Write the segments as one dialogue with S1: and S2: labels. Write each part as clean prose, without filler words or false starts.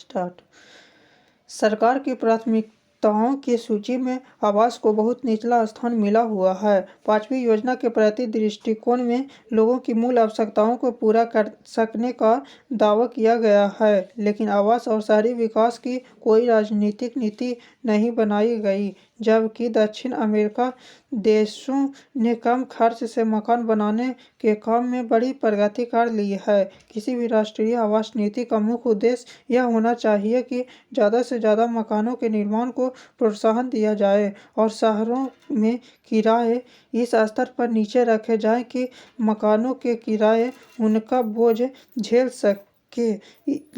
S1: Start. सरकार की प्राथमिकताओं की सूची में आवास को बहुत निचला स्थान मिला हुआ है। 5वीं योजना के प्रति दृष्टिकोण में लोगों की मूल आवश्यकताओं को पूरा कर सकने का दावा किया गया है, लेकिन आवास और शहरी विकास की कोई राजनीतिक नीति नहीं बनाई गई। जबकि दक्षिण अमेरिका देशों ने कम खर्च से मकान बनाने के काम में बड़ी प्रगति कर ली है। किसी भी राष्ट्रीय आवास नीति का मुख्य उद्देश्य यह होना चाहिए कि ज़्यादा से ज़्यादा मकानों के निर्माण को प्रोत्साहन दिया जाए और शहरों में किराए इस स्तर पर नीचे रखे जाएं कि मकानों के किराए उनका बोझ झेल सके।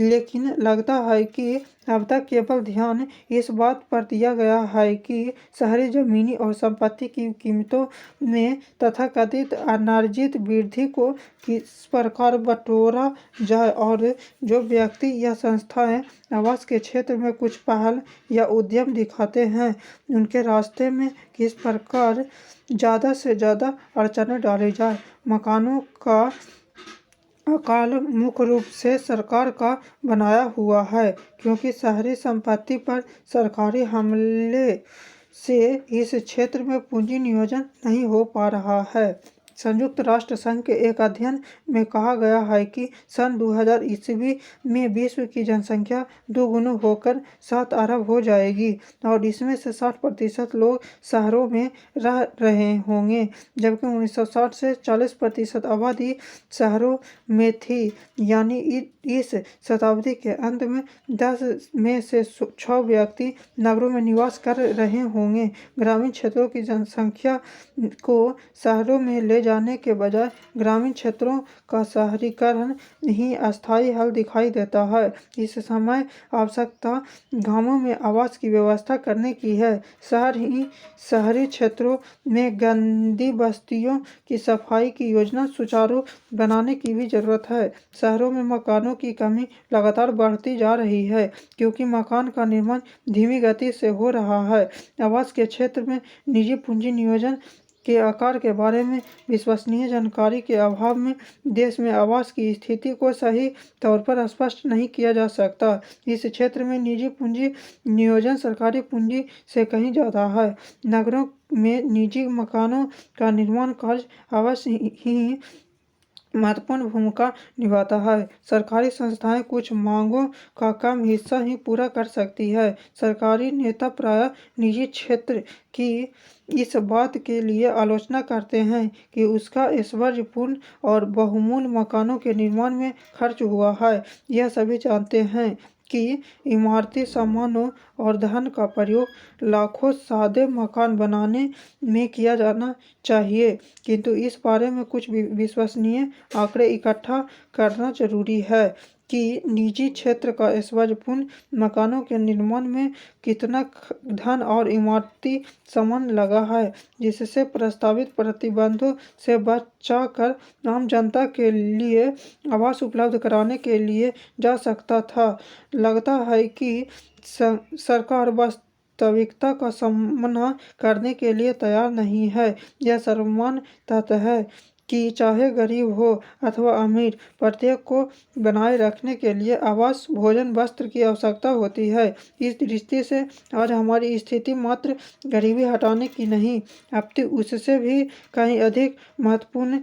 S1: लेकिन लगता है कि अब तक केवल ध्यान इस बात पर दिया गया है कि शहरी जमीनी और संपत्ति की कीमतों में तथाकथित अनार्जित वृद्धि को किस प्रकार बटोरा जाए और जो व्यक्ति या संस्थाएं आवास के क्षेत्र में कुछ पहल या उद्यम दिखाते हैं, उनके रास्ते में किस प्रकार ज़्यादा से ज़्यादा अड़चनें डाली जाए। मकानों का अकाल मुख्य रूप से सरकार का बनाया हुआ है, क्योंकि शहरी संपत्ति पर सरकारी हमले से इस क्षेत्र में पूंजी नियोजन नहीं हो पा रहा है। संयुक्त राष्ट्र संघ के एक अध्ययन में कहा गया है कि सन 2000 ईस्वी में विश्व की जनसंख्या दोगुनी होकर 7 अरब हो जाएगी और इसमें से 60% लोग शहरों में रह रहे होंगे, जबकि 1960 से 40% आबादी शहरों में थी। यानी इस शताब्दी के अंत में 10 में से 6 व्यक्ति नगरों में निवास कर रहे होंगे। ग्रामीण क्षेत्रों की जनसंख्या को शहरों में ले जाने के बजाय ग्रामीण क्षेत्रों का शहरीकरण ही अस्थायी हल दिखाई देता है। इस समय आवश्यकता गांवों में आवास की व्यवस्था करने की है। शहरी क्षेत्रों में गंदी बस्तियों की सफाई की योजना सुचारू बनाने की भी जरूरत है। शहरों में मकानों की कमी लगातार बढ़ती जा रही है, क्योंकि मकान का निर्माण धीमी गति से हो रहा है। आवास के क्षेत्र में निजी पूंजी नियोजन के आकार के बारे में विश्वसनीय जानकारी के अभाव में देश में आवास की स्थिति को सही तौर पर स्पष्ट नहीं किया जा सकता। इस क्षेत्र में निजी पूंजी नियोजन सरकारी पूंजी से कहीं ज़्यादा है। नगरों में निजी मकानों का निर्माण कार्य अवश्य ही महत्वपूर्ण भूमिका निभाता है। सरकारी संस्थाएं कुछ मांगों का कम हिस्सा ही पूरा कर सकती है। सरकारी नेता प्रायः निजी क्षेत्र की इस बात के लिए आलोचना करते हैं कि उसका ऐश्वर्यपूर्ण और बहुमूल्य मकानों के निर्माण में खर्च हुआ है। यह सभी जानते हैं कि इमारती सामानों और धन का प्रयोग लाखों सादे मकान बनाने में किया जाना चाहिए, किंतु इस बारे में कुछ विश्वसनीय आंकड़े इकट्ठा करना जरूरी है कि निजी क्षेत्र का ऐश्वर्यपूर्ण मकानों के निर्माण में कितना धन और इमारती सामान लगा है, जिससे प्रस्तावित प्रतिबंधों से बचाकर आम जनता के लिए आवास उपलब्ध कराने के लिए जा सकता था। लगता है कि सरकार वास्तविकता का सामना करने के लिए तैयार नहीं है। यह सर्वमान्य तथ्य है कि चाहे गरीब हो अथवा अमीर, प्रत्येक को बनाए रखने के लिए आवास, भोजन, वस्त्र की आवश्यकता होती है। इस दृष्टि से आज हमारी स्थिति मात्र गरीबी हटाने की नहीं, अपितु उससे भी कहीं अधिक महत्वपूर्ण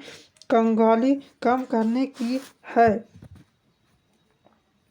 S1: कंगाली कम करने की है।